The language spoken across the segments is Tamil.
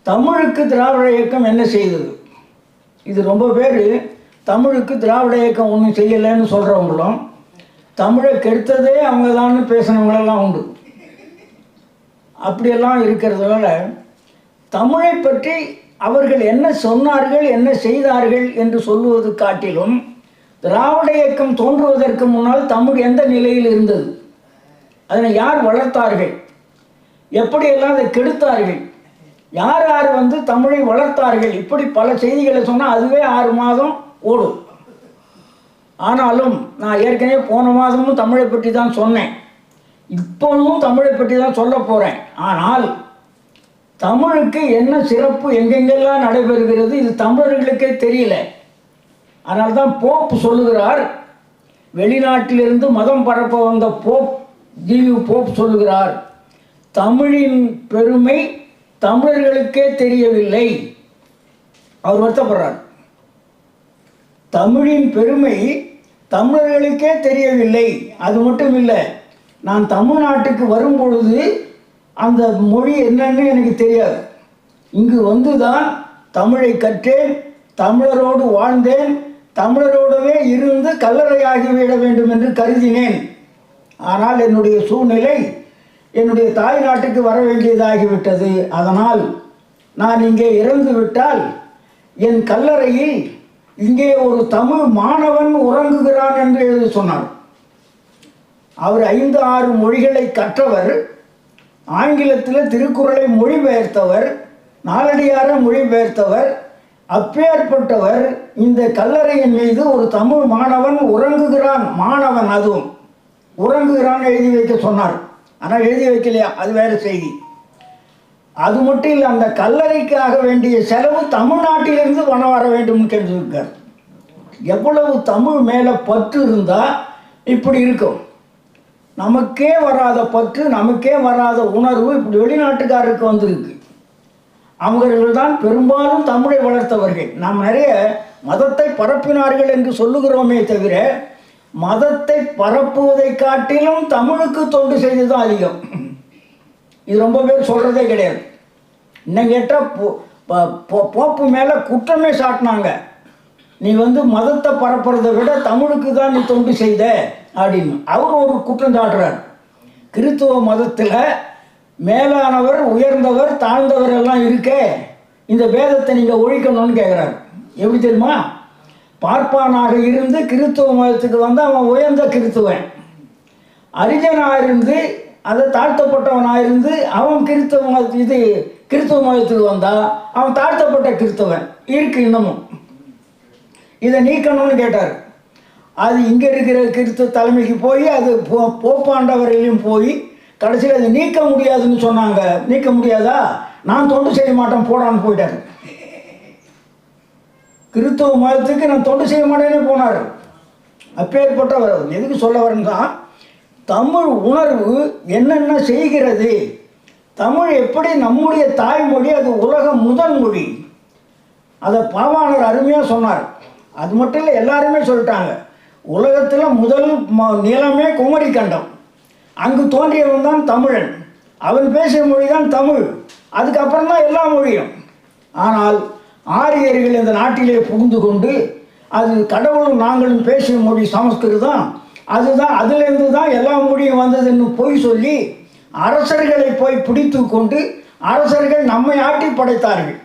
தமிழுக்கு திராவிட இயக்கம் என்ன செய்தது? இது ரொம்ப பேர் தமிழுக்கு திராவிட இயக்கம் ஒன்றும் செய்யலைன்னு சொல்கிறவங்களும், தமிழை கெடுத்ததே அவங்க தான் பேசுனவங்களெல்லாம் உண்டு. அப்படியெல்லாம் இருக்கிறதுனால தமிழை பற்றி அவர்கள் என்ன சொன்னார்கள், என்ன செய்தார்கள் என்று சொல்லுவது காட்டிலும், திராவிட இயக்கம் தோன்றுவதற்கு முன்னால் தமிழ் எந்த நிலையில் இருந்தது, அதனை யார் வளர்த்தார்கள், எப்படியெல்லாம் அதை கெடுத்தார்கள், யார் யார் தமிழை வளர்த்தார்கள், இப்படி பல செய்திகளை சொன்னால் அதுவே 6 மாதம் ஓடும். ஆனாலும் நான் ஏற்கனவே போன மாதமும் தமிழை பற்றி தான் சொன்னேன், இப்பொழுதும் தமிழை பற்றி தான் சொல்ல போகிறேன். ஆனால் தமிழுக்கு என்ன சிறப்பு, எங்கெங்கெல்லாம் நடைபெறுகிறது, இது தமிழர்களுக்கே தெரியல. அதனால தான் போப் சொல்லுகிறார், வெளிநாட்டிலிருந்து மதம் பரப்ப வந்த போப் சொல்லுகிறார், தமிழின் பெருமை தமிழர்களுக்கே தெரியவில்லை. அவர் வருத்தப்படுறார். தமிழின் பெருமை தமிழர்களுக்கே தெரியவில்லை. அது மட்டும் இல்லை, நான் தமிழ்நாட்டுக்கு வரும்பொழுது அந்த மொழி என்னன்னு எனக்கு தெரியாது. இங்கு வந்துதான் தமிழை கற்றேன், தமிழரோடு வாழ்ந்தேன், தமிழரோடவே இருந்து கல்லறையாகிவிட வேண்டும் என்று கருதினேன். ஆனால் என்னுடைய சூழ்நிலை என்னுடைய தாய் நாட்டுக்கு வர வேண்டியதாகிவிட்டது. அதனால் நான் இங்கே இறந்து விட்டால் என் கல்லறையில் இங்கே ஒரு தமிழ் மாணவன் உறங்குகிறான் என்று எழுதி சொன்னார். அவர் 5-6 மொழிகளை கற்றவர், ஆங்கிலத்தில் திருக்குறளை மொழிபெயர்த்தவர், நாலடியார மொழிபெயர்த்தவர். அப்பேற்பட்டவர் இந்த கல்லறையின் மீது ஒரு தமிழ் மாணவன் உறங்குகிறான், மாணவன் அதுவும் உறங்குகிறான் எழுதி வைக்க சொன்னார். ஆனால் எழுதி வைக்கலையா, அது வேறு செய்தி. அது மட்டும் இல்லை, அந்த கல்லறைக்காக வேண்டிய செலவு தமிழ்நாட்டிலிருந்து பணம் வர வேண்டும் கேட்டிருக்கார். எவ்வளவு தமிழ் மேலே பற்று இருந்தால் இப்படி இருக்கும். நமக்கே வராத பற்று, நமக்கே வராத உணர்வு இப்படி வெளிநாட்டுக்காரருக்கு வந்திருக்கு. அவர்கள் தான் பெரும்பாலும் தமிழை வளர்த்தவர்கள். நாம் நிறைய மதத்தை பரப்பினார்கள் என்று சொல்லுகிறோமே தவிர, மதத்தை பரப்புவதை காட்டிலும் தமிழுக்கு தொண்டு செய்து தான் அதிகம். இது ரொம்ப பேர் சொல்கிறதே கிடையாது. இன்னும் கேட்டால் போப்பு மேலே குற்றமே சாட்டினாங்க, நீ மதத்தை பரப்புறதை விட தமிழுக்கு தான் நீ தொண்டு செய்த அப்படின்னு அவர் ஒரு குற்றம் சாட்டுறார். கிறித்துவ மதத்தில் மேலானவர், உயர்ந்தவர், தாழ்ந்தவர் எல்லாம் இருக்கே, இந்த வேதத்தை நீங்கள் ஒழிக்கணும்னு கேட்குறாரு. எப்படி தெரியுமா? பார்ப்பானாக இருந்து கிறித்துவ மதத்துக்கு அவன் உயர்ந்த கிறித்துவன், அரிஜனாக இருந்து அதை தாழ்த்தப்பட்டவனாக இருந்து அவன் கிறித்துவ மதத்துக்கு வந்தால் அவன் தாழ்த்தப்பட்ட கிறித்துவன் இருக்கு இன்னமும். இதை நீக்கணும்னு கேட்டார். அது இங்கே இருக்கிற கிறித்துவ தலைமைக்கு போய் அது போப்பாண்டவரையும் போய் கடைசியில் அது நீக்க முடியாதுன்னு சொன்னாங்க. நீக்க முடியாதா, நான் தொண்டு செய்ய மாட்டேன் போடான்னு போயிட்டார். கிறித்துவ மதத்துக்கு நான் தொண்டு செய்ய மாட்டேன்னு போனார். அப்பேற்பட்டவர். எதுக்கு சொல்ல வரேன்னா, தமிழ் உணர்வு என்னென்ன செய்கிறது, தமிழ் எப்படி நம்முடைய தாய்மொழி, அது உலக முதல் மொழி. அதை பாவாணர் அருமையாக சொன்னார். அது மட்டும் இல்லை, எல்லாருமே சொல்லிட்டாங்க, உலகத்தில் முதல் நிலமே குமரி கண்டம், அங்கு தோன்றியவன் தான் தமிழன், அவன் பேசிய மொழி தான் தமிழ், அதுக்கப்புறம் தான் எல்லா மொழியும். ஆனால் ஆரியர்கள் இந்த நாட்டிலே புகுந்து கொண்டு அது கடவுளும் நாங்களும் பேசிய மொழி சமஸ்கிருதம், அதுதான், அதிலிருந்து தான் எல்லா மொழியும் வந்ததுன்னு பொய் சொல்லி அரசர்களை போய் பிடித்து கொண்டு அரசர்கள் நம்மை ஆட்டி படைத்தார்கள்.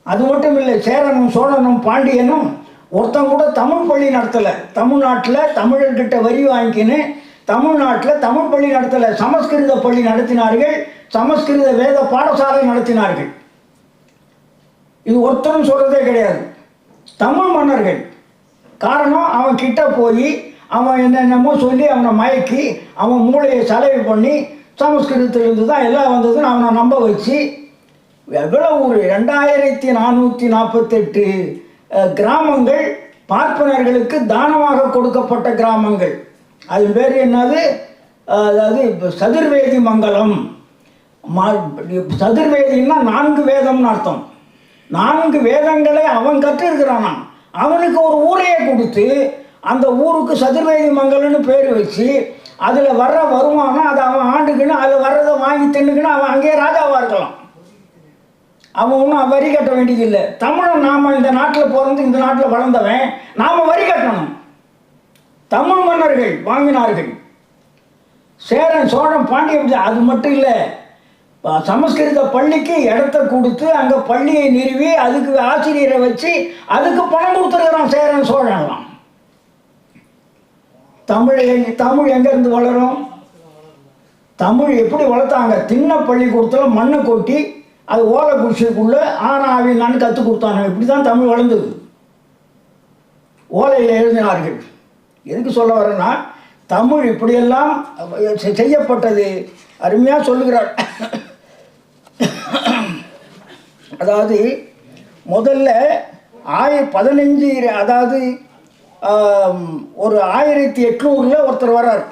அது மட்டும் இல்லை, சேரனும் சோழனும் பாண்டியனும் ஒருத்தன் கூட தமிழ் பள்ளி நடத்தலை. தமிழ்நாட்டில் தமிழர்கிட்ட வரி வாங்கிக்கின்னு தமிழ்நாட்டில் தமிழ் பள்ளி நடத்தலை, சமஸ்கிருத பள்ளி நடத்தினார்கள், சமஸ்கிருத வேத பாடசாலை நடத்தினார்கள். இது ஒருத்தரும் சொல்கிறதே கிடையாது. தமிழ் மன்னர்கள். காரணம், அவன் கிட்ட போய் அவன் என்னென்னமோ சொல்லி அவனை மயக்கி அவன் மூளையை சலவை பண்ணி சமஸ்கிருதத்திலிருந்து தான் எல்லாம் வந்ததுன்னு அவனை நம்ப வச்சு எவ்வளோ ஒரு 2448 கிராமங்கள் பார்ப்பனர்களுக்கு தானமாக கொடுக்கப்பட்ட கிராமங்கள். அது பேர் என்னது, அதாவது சதுர்வேதி மங்கலம். சதுர்வேதின்னா 4 வேதம்னு அர்த்தம். 4 வேதங்களை அவன் கற்றிருக்கிறானா, அவனுக்கு ஒரு ஊரையே கொடுத்து அந்த ஊருக்கு சதுர்வேதி மங்கலம்னு பேர் வச்சு அதில் வர்ற வருமானம் அதை அவன் ஆண்டுக்குன்னு அதில் வர்றதை வாங்கி தின்னுக்குன்னு அவன் அங்கேயே ராஜாவாக இருக்கலாம். அவன் ஒன்றும் வரி கட்ட வேண்டியதில்லை. தமிழன் நாம் இந்த நாட்டில் பிறந்து இந்த நாட்டில் வளர்ந்தவன், நாம் வரி கட்டணும். தமிழ் மன்னர்கள் வாங்கினார்கள். சேரன் சோழன் பாண்டிய அது மட்டும் இல்லை, சமஸ்கிருத பள்ளிக்கு இடத்த கொடுத்து அங்கே பள்ளியை நிறுவி அதுக்கு ஆசிரியரை வச்சு அதுக்கு பணம் கொடுத்துருக்கிறான் சேரன் சோழன்லாம். தமிழ் எங்கேருந்து வளரும்? தமிழ் எப்படி வளர்த்தாங்க? திண்ண பள்ளிக்கூடத்தில் மண்ணை கொட்டி அது ஓலை குடிசைக்குள்ளே ஆனாவினான்னு கற்றுக் கொடுத்தாங்க. இப்படி தான் தமிழ் வளர்ந்தது. ஓலையில் எழுதினார்கள். எதுக்கு சொல்ல வரேன்னா, தமிழ் இப்படியெல்லாம் செய்யப்பட்டது. அருமையாக சொல்லுகிறார். அதாவது முதல்ல 15 அதாவது ஒரு 1800 ஒருத்தர் வர்றார்.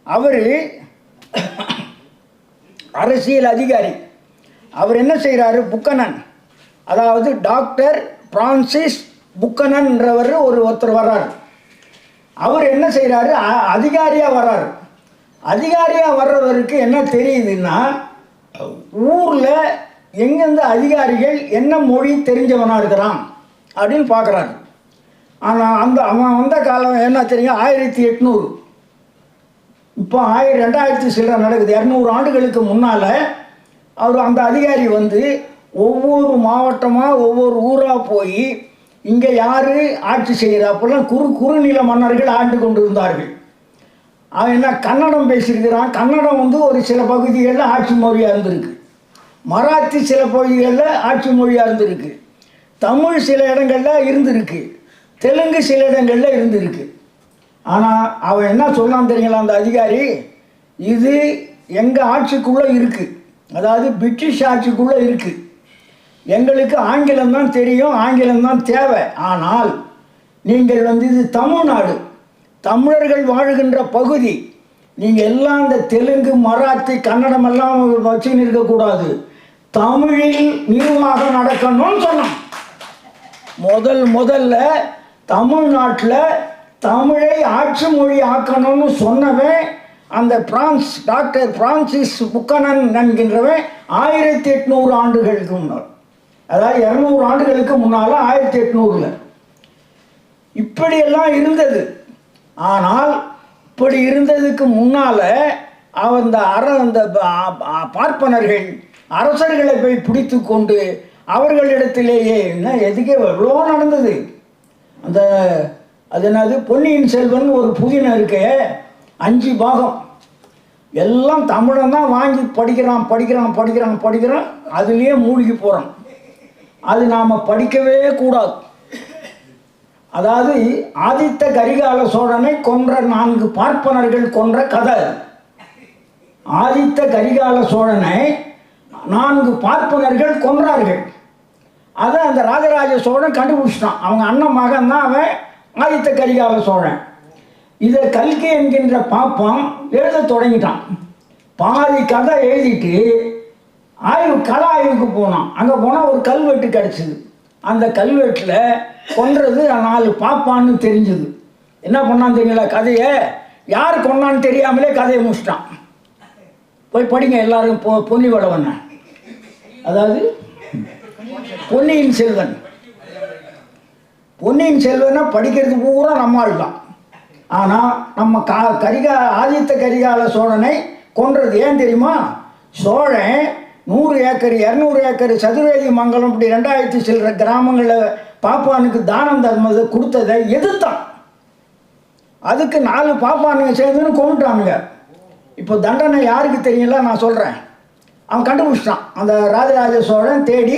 அவர் அரசியல் அதிகாரி. அவர் என்ன செய்கிறாரு? புக்கனன், அதாவது டாக்டர் பிரான்சிஸ் புக்கனன்றவர் ஒருத்தர் வர்றார். அவர் என்ன செய்கிறாரு? அதிகாரியாக வர்றார். அதிகாரியாக வர்றவருக்கு என்ன தெரியுதுன்னா, ஊரில் எங்கெந்த அதிகாரிகள் என்ன மொழி தெரிஞ்சவனாக இருக்கிறான் அப்படின்னு பார்க்குறாரு. ஆனால் அவன் வந்த காலம் என்ன தெரியும்? 1800. இப்போ 2000 சில்லறை நடக்குது. 200 ஆண்டுகளுக்கு முன்னால் அவர் அந்த அதிகாரி வந்து ஒவ்வொரு மாவட்டமாக ஒவ்வொரு ஊராக போய் இங்கே யார் ஆட்சி செய்கிறாப்பெல்லாம் குறுநில மன்னர்கள் ஆண்டு கொண்டு இருந்தார்கள். அவன் என்ன கன்னடம் பேசியிருக்கிறான். கன்னடம் வந்து ஒரு சில பகுதிகளில் ஆட்சி மொழியாக இருந்திருக்கு. மராத்தி சில பகுதிகளில் ஆட்சி மொழியாக இருந்திருக்கு. தமிழ் சில இடங்களில் இருந்திருக்கு. தெலுங்கு சில இடங்களில் இருந்திருக்கு. ஆனால் அவன் என்ன சொன்னான் தெரியுங்களா அந்த அதிகாரி? இது எங்கள் ஆட்சிக்குள்ளே இருக்குது, அதாவது பிரிட்டிஷ் ஆட்சிக்குள்ளே இருக்குது. எங்களுக்கு ஆங்கிலம்தான் தெரியும், ஆங்கிலம்தான் தேவை. ஆனால் நீங்கள் வந்து இது தமிழ்நாடு, தமிழர்கள் வாழுகின்ற பகுதி. நீங்கள் எல்லாம் இந்த தெலுங்கு மராத்தி கன்னடம் எல்லாம் வச்சுன்னு இருக்கக்கூடாது, தமிழில் நிர்வாகம் நடக்கணும்னு சொன்னான். முதல்ல தமிழ்நாட்டில் தமிழை ஆட்சி மொழி ஆக்கணும்னு சொன்னவன் அந்த டாக்டர் பிரான்சிஸ் புக்கனன் என்கின்றவன் 1800 ஆண்டுகளுக்கு முன்னால், அதாவது 200 ஆண்டுகளுக்கு முன்னால் 1800. இப்படியெல்லாம் இருந்தது. ஆனால் இப்படி இருந்ததுக்கு முன்னால் அந்த பார்ப்பனர்கள் அரசர்களை போய் பிடித்து கொண்டு அவர்களிடத்திலேயே என்ன எதுக்கே எவ்வளோ நடந்தது. அது என்னது, பொன்னியின் செல்வன் ஒரு புதினம் இருக்கே, 5 பாகம் எல்லாம் தமிழன் தான் வாங்கி படிக்கிறான், அதுலேயே மூழ்கி போகிறான். அது நாம் படிக்கவே கூடாது. அதாவது ஆதித்த கரிகால சோழனை கொன்ற 4 பார்ப்பனர்கள் கொன்ற கதை. ஆதித்த கரிகால சோழனை 4 பார்ப்பனர்கள் கொன்றார்கள். அதை அந்த ராஜராஜ சோழன் கண்டுபிடிச்சிட்டான். அவங்க அண்ணன் மகன் தான் அவன் ஆதித்த கரிகால சோழன். இதை கல்கி என்கின்ற பாப்பம் எழுத தொடங்கிட்டான். பாதி கதை எழுதிட்டு கல ஆய்வுக்கு போனான். அங்கே போனால் ஒரு கல்வெட்டு கிடச்சிது. அந்த கல்வெட்டில் கொன்றது 4 பாப்பான்னு தெரிஞ்சுது. என்ன பண்ணான்னு தெரியல, கதையை யார் கொண்டான்னு தெரியாமலே கதையை முடிச்சிட்டான். போய் படிங்க எல்லாரும். பொன்னிவளவன், அதாவது பொன்னியின் செல்வன். பொன்னியின் செல்வனை படிக்கிறது பூரா நம்மால் தான். ஆனால் நம்ம ஆதித்த கரிகால சோழனை கொன்றது ஏன் தெரியுமா? சோழன் 100 ஏக்கர் 200 ஏக்கர் சதுரவேதி மங்கலம் இப்படி 2000 சில்லற கிராமங்களில் பாப்பானுக்கு தானம் தர்மத்தை கொடுத்ததை எதிர்த்தான். அதுக்கு 4 பாப்பானுங்க சேர்ந்துன்னு கொண்டுட்டானுங்க. இப்போ தண்டனை யாருக்கு தெரியல, நான் சொல்கிறேன். அவன் கண்டுபிடிச்சிட்டான். அந்த ராஜராஜ சோழன் தேடி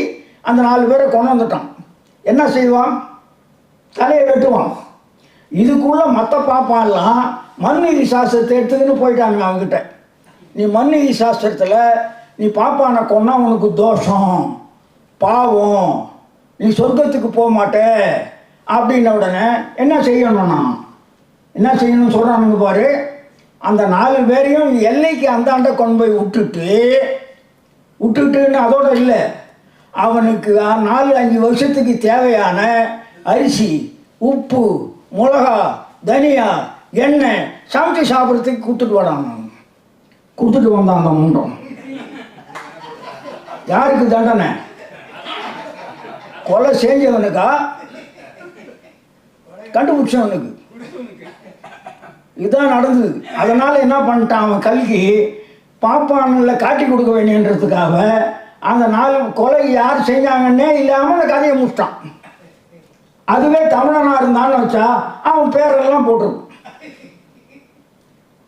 அந்த 4 பேரை கொண்டு வந்துட்டான். என்ன செய்வான்? தலையை வெட்டுவான். இதுக்குள்ளே மற்ற பாப்பான்லாம் மண்நீதி சாஸ்திரத்தை எடுத்துக்கின்னு போயிட்டாங்க அவங்ககிட்ட. நீ மண்நீதி சாஸ்திரத்தில் நீ பாப்பானை கொன்னா உனக்கு தோஷம், பாவம், நீ சொர்க்கத்துக்கு போக மாட்டே அப்படின்ன உடனே என்ன செய்யணும்னா என்ன செய்யணும்னு சொல்கிறானுங்க பாரு. அந்த 4 பேரையும் எல்லைக்கு அந்தாண்ட கொண்டு போய் விட்டுட்டுன்னு அதோட இல்லை, அவனுக்கு 4-5 வருஷத்துக்கு தேவையான அரிசி, உப்பு, மிளகா, தனியா, எண்ணெய் சமைச்சு சாப்பிட்றதுக்கு கொடுத்துட்டு வந்தான் அந்த முண்டம். யாருக்கு தண்டனை? கொலை செஞ்சவனுக்கா கண்டுபிடிச்சவனுக்கு? இதுதான் நடந்தது. அதனால் என்ன பண்ணிட்டான் அவன் கல்கி, பாப்பானில் காட்டி கொடுக்க வேண்டியன்றதுக்காக அந்த 4 கொலை யார் செஞ்சாங்கன்னே இல்லாமல் அந்த கதையை முடிச்சிட்டான். அதுவே தமிழனாக இருந்தான்னு வச்சா அவன் பேரெல்லாம் போட்டிருக்கும்.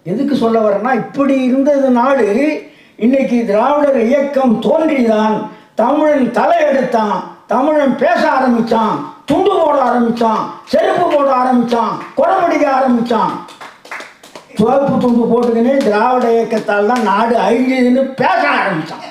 எதுக்கு சொல்ல வரேன்னா, இப்படி இருந்தது நாடு. இன்னைக்கு திராவிடர் இயக்கம் தோன்றிதான் தமிழன் தலை எடுத்தான், தமிழன் பேச ஆரம்பித்தான், துண்டு போட ஆரம்பித்தான், செருப்பு போட ஆரம்பித்தான், குடமடிக்க ஆரம்பித்தான். சிவப்பு துண்டு போட்டுக்கினே திராவிட இயக்கத்தால் தான் நாடு அழிஞ்சதுன்னு பேச ஆரம்பித்தான்.